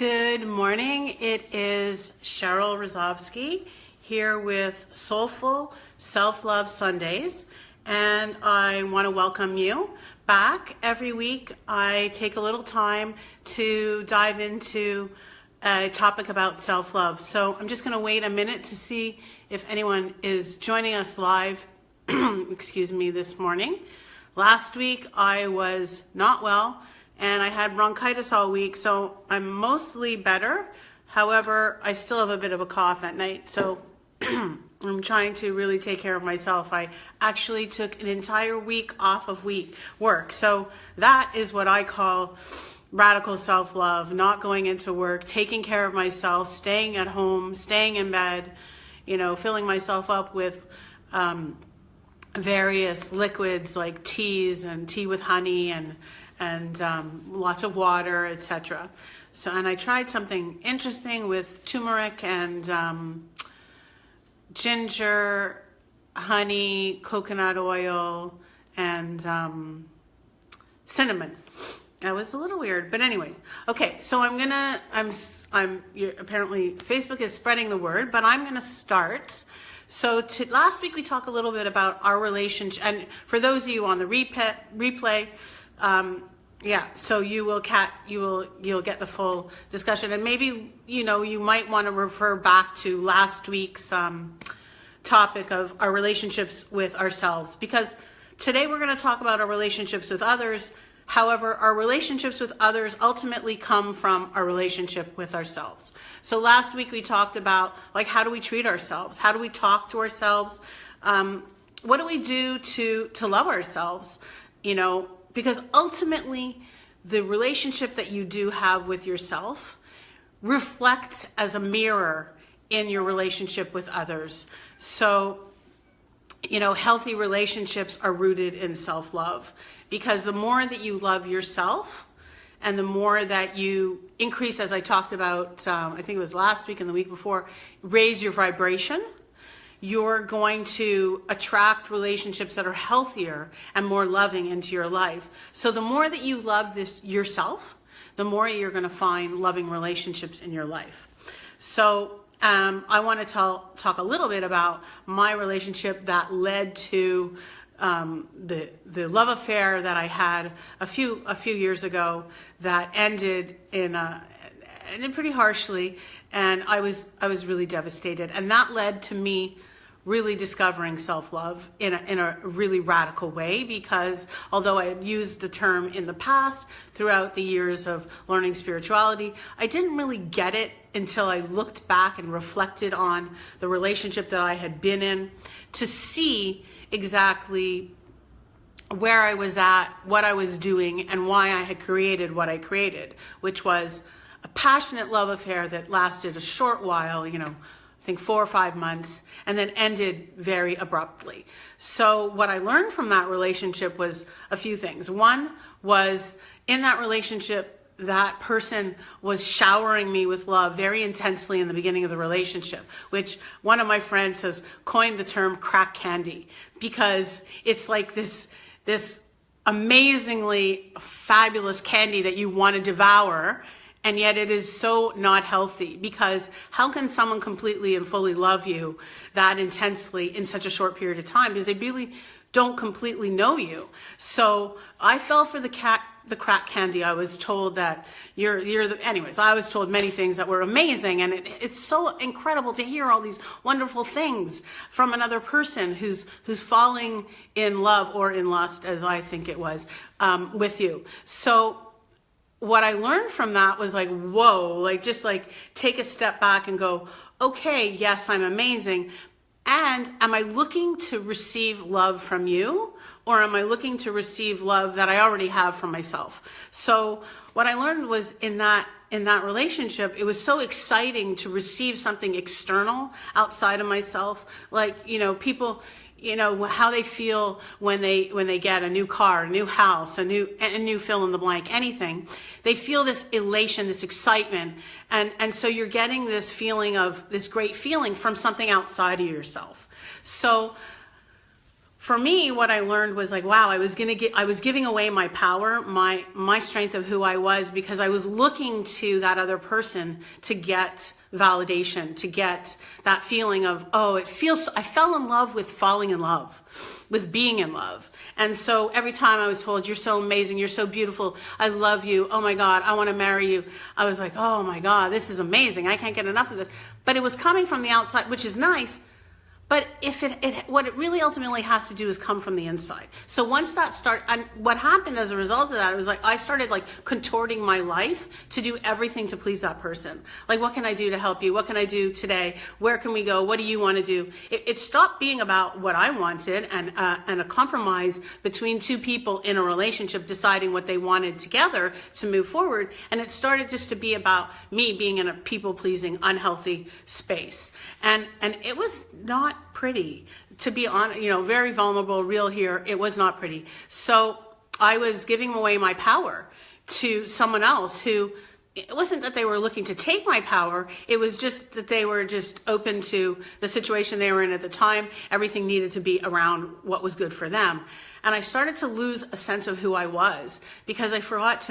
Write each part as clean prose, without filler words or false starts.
Good morning. It is Cheryl Rozovsky here with Soulful Self Love Sundays, and I want to welcome you back. Every week I take a little time to dive into a topic about self-love. So I'm just going to wait a minute to see if anyone is joining us live this morning. Last week I was not well and I had bronchitis all week, so I'm mostly better. However, I still have a bit of a cough at night, so I'm trying to really take care of myself. I actually took an entire week off of work, so that is what I call radical self-love, not going into work, taking care of myself, staying at home, staying in bed, filling myself up with various liquids like teas and tea with honey and lots of water, etc. And I tried something interesting with turmeric and ginger, honey, coconut oil, and cinnamon. That was a little weird, but anyways. Okay, so apparently Facebook is spreading the word, but I'm gonna start. So last week we talked a little bit about our relationship, and for those of you on the replay, so you'll get the full discussion, and maybe you might want to refer back to last week's topic of our relationships with ourselves, because today we're going to talk about our relationships with others. However, our relationships with others ultimately come from our relationship with ourselves. So last week we talked about how do we treat ourselves? How do we talk to ourselves? What do we do to love ourselves? Because ultimately the relationship that you do have with yourself reflects as a mirror in your relationship with others. So, healthy relationships are rooted in self-love, because the more that you love yourself and the more that you increase, as I talked about, I think it was last week and the week before, raise your vibration, you're going to attract relationships that are healthier and more loving into your life. So the more that you love yourself, the more you're going to find loving relationships in your life. So I want to talk a little bit about my relationship that led to the love affair that I had a few years ago that ended ended pretty harshly, and I was really devastated, and that led to me really discovering self-love in a really radical way, because although I had used the term in the past throughout the years of learning spirituality, I didn't really get it until I looked back and reflected on the relationship that I had been in to see exactly where I was at, what I was doing, and why I had created what I created, which was a passionate love affair that lasted a short while, I think 4 or 5 months, and then ended very abruptly. So what I learned from that relationship was a few things. One was, in that relationship, that person was showering me with love very intensely in the beginning of the relationship, which one of my friends has coined the term crack candy, because it's like this amazingly fabulous candy that you want to devour, and yet it is so not healthy, because how can someone completely and fully love you that intensely in such a short period of time? Because they really don't completely know you. So I fell for the crack candy. I was told that anyways, I was told many things that were amazing, and it's so incredible to hear all these wonderful things from another person who's falling in love or in lust, as I think it was, with you. So what I learned from that was whoa, just take a step back and go, okay, yes, I'm amazing. And am I looking to receive love from you, or am I looking to receive love that I already have from myself? So what I learned was in that relationship, it was so exciting to receive something external outside of myself. People, how they feel when they get a new car, a new house, a new fill in the blank, anything. They feel this elation, this excitement, and so you're getting this feeling of this great feeling from something outside of yourself. So for me, what I learned was like, wow, I was giving away my power, my strength of who I was, because I was looking to that other person to get validation, to get that feeling of, oh, I fell in love with falling in love, with being in love. And so every time I was told, you're so amazing, you're so beautiful, I love you, oh my God, I want to marry you, I was like, oh my God, this is amazing, I can't get enough of this. But it was coming from the outside, which is nice. But what it really ultimately has to do is come from the inside. So once that started, and what happened as a result of that, it was like I started like contorting my life to do everything to please that person. Like, what can I do to help you? What can I do today? Where can we go? What do you want to do? It stopped being about what I wanted and a compromise between two people in a relationship deciding what they wanted together to move forward. And it started just to be about me being in a people-pleasing, unhealthy space. And it was not pretty, to be honest, very vulnerable, real here. It was not pretty. So I was giving away my power to someone else who, it wasn't that they were looking to take my power. It was just that they were just open to the situation they were in at the time. Everything needed to be around what was good for them. And I started to lose a sense of who I was, because I forgot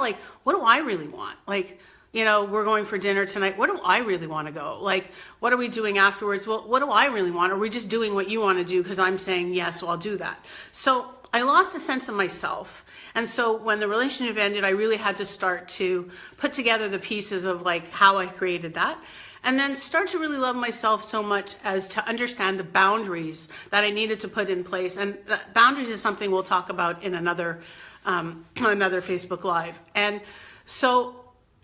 like, what do I really want? Like, we're going for dinner tonight. What do I really want to go? Like, what are we doing afterwards? Well, what do I really want? Are we just doing what you want to do because I'm saying yes, so I'll do that. So I lost a sense of myself. And so when the relationship ended, I really had to start to put together the pieces of like how I created that. And then start to really love myself so much as to understand the boundaries that I needed to put in place. And boundaries is something we'll talk about in another Facebook Live. And so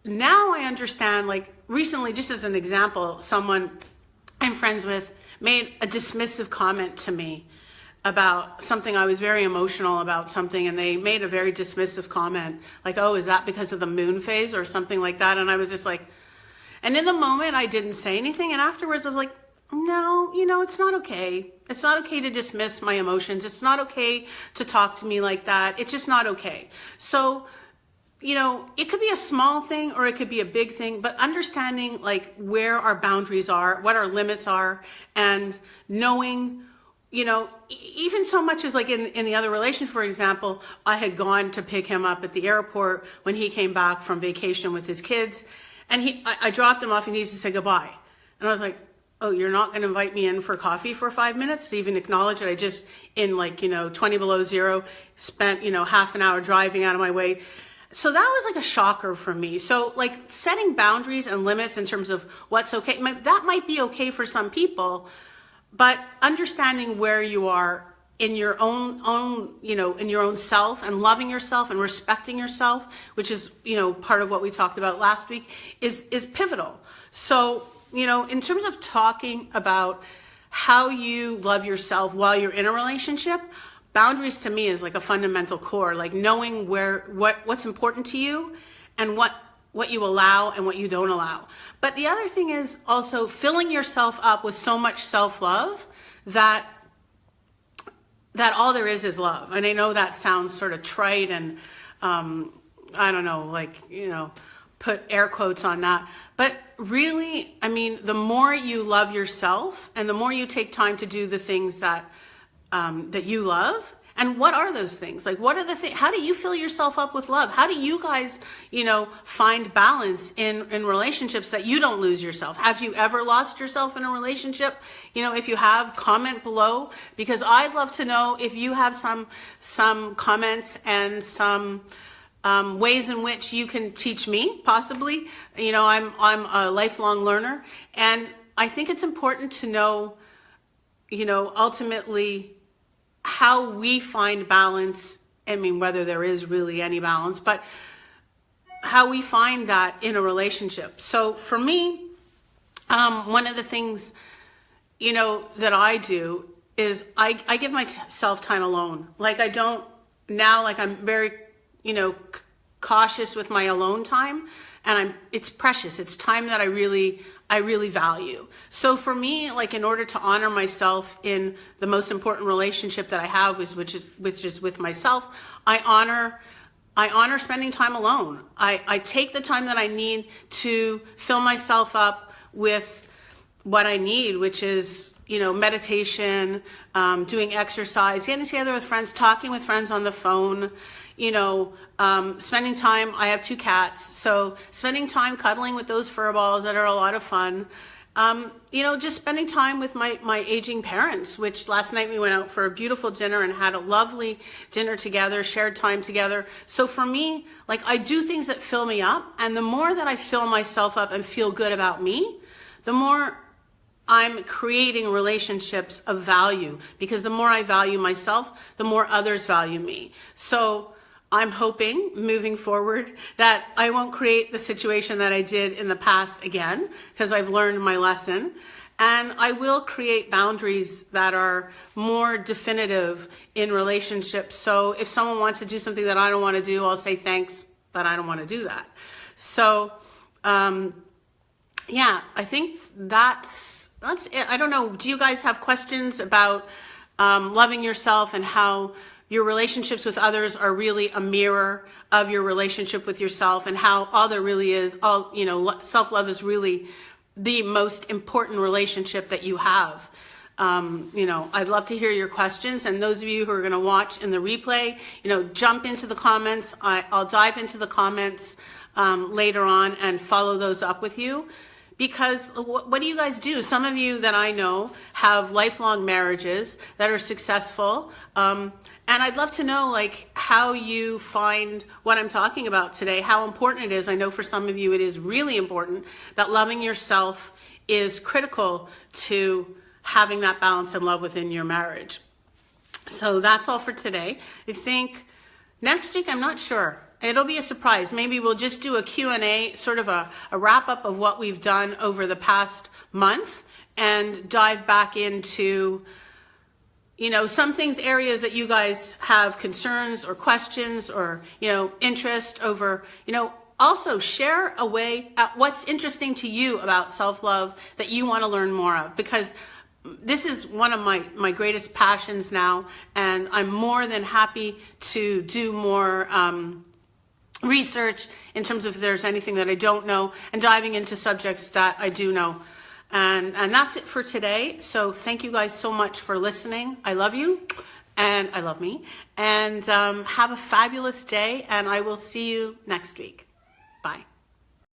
now I understand, like recently, just as an example, someone I'm friends with made a dismissive comment to me about something. I was very emotional about something, and they made a very dismissive comment like, oh, is that because of the moon phase or something like that? And I was just like, and in the moment I didn't say anything. And afterwards I was like, no, it's not okay. It's not okay to dismiss my emotions. It's not okay to talk to me like that. It's just not okay. So it could be a small thing or it could be a big thing, but understanding like where our boundaries are, what our limits are, and knowing, even so much as like in the other relation, for example, I had gone to pick him up at the airport when he came back from vacation with his kids, and I dropped him off. He needs to say goodbye. And I was like, oh, you're not going to invite me in for coffee for 5 minutes to even acknowledge that I just, in 20 below zero, spent, half an hour driving out of my way. So that was like a shocker for me. So like setting boundaries and limits in terms of what's okay, that might be okay for some people, but understanding where you are in your own, in your own self, and loving yourself and respecting yourself, which is, part of what we talked about last week, is pivotal. So, in terms of talking about how you love yourself while you're in a relationship, boundaries to me is like a fundamental core, like knowing what's important to you and what you allow and what you don't allow. But the other thing is also filling yourself up with so much self-love that all there is love. And I know that sounds sort of trite and I don't know, put air quotes on that. But really, the more you love yourself and the more you take time to do the things that you love. And what are those things? Like, what are the things? How do you fill yourself up with love? How do you guys, find balance in relationships that you don't lose yourself? Have you ever lost yourself in a relationship? If you have, comment below, because I'd love to know if you have some comments and some ways in which you can teach me, possibly. I'm a lifelong learner, and I think it's important to know, ultimately, how we find balance. Whether there is really any balance, but how we find that in a relationship. So for me, one of the things, that I do is I give myself time alone. Like I'm very, cautious with my alone time, and it's precious. It's time that I really value. So for me, like, in order to honor myself in the most important relationship that I have, which is with myself, I honor spending time alone. I take the time that I need to fill myself up with what I need, which is, meditation, doing exercise, getting together with friends, talking with friends on the phone, spending time. I have 2 cats, so spending time cuddling with those fur balls that are a lot of fun. Just spending time with my aging parents, which last night we went out for a beautiful dinner and had a lovely dinner together, shared time together. So for me, I do things that fill me up, and the more that I fill myself up and feel good about me, the more I'm creating relationships of value, because the more I value myself, the more others value me. So I'm hoping moving forward that I won't create the situation that I did in the past again, because I've learned my lesson. And I will create boundaries that are more definitive in relationships. So if someone wants to do something that I don't want to do, I'll say thanks, but I don't want to do that. So, I think that's it. I don't know. Do you guys have questions about loving yourself and how your relationships with others are really a mirror of your relationship with yourself, and how all there really is, self-love is really the most important relationship that you have. I'd love to hear your questions, and those of you who are going to watch in the replay, jump into the comments. I'll dive into the comments later on and follow those up with you. Because what do you guys do? Some of you that I know have lifelong marriages that are successful. And I'd love to know how you find what I'm talking about today, how important it is. I know for some of you it is really important, that loving yourself is critical to having that balance and love within your marriage. So that's all for today. I think next week, I'm not sure. It'll be a surprise. Maybe we'll just do a Q&A, sort of a wrap-up of what we've done over the past month, and dive back into some things, areas that you guys have concerns or questions or, interest over, also share a way at what's interesting to you about self-love that you want to learn more of, because this is one of my greatest passions now, and I'm more than happy to do more research in terms of if there's anything that I don't know, and diving into subjects that I do know. And that's it for today. So thank you guys so much for listening. I love you, and I love me. And have a fabulous day, and I will see you next week. Bye.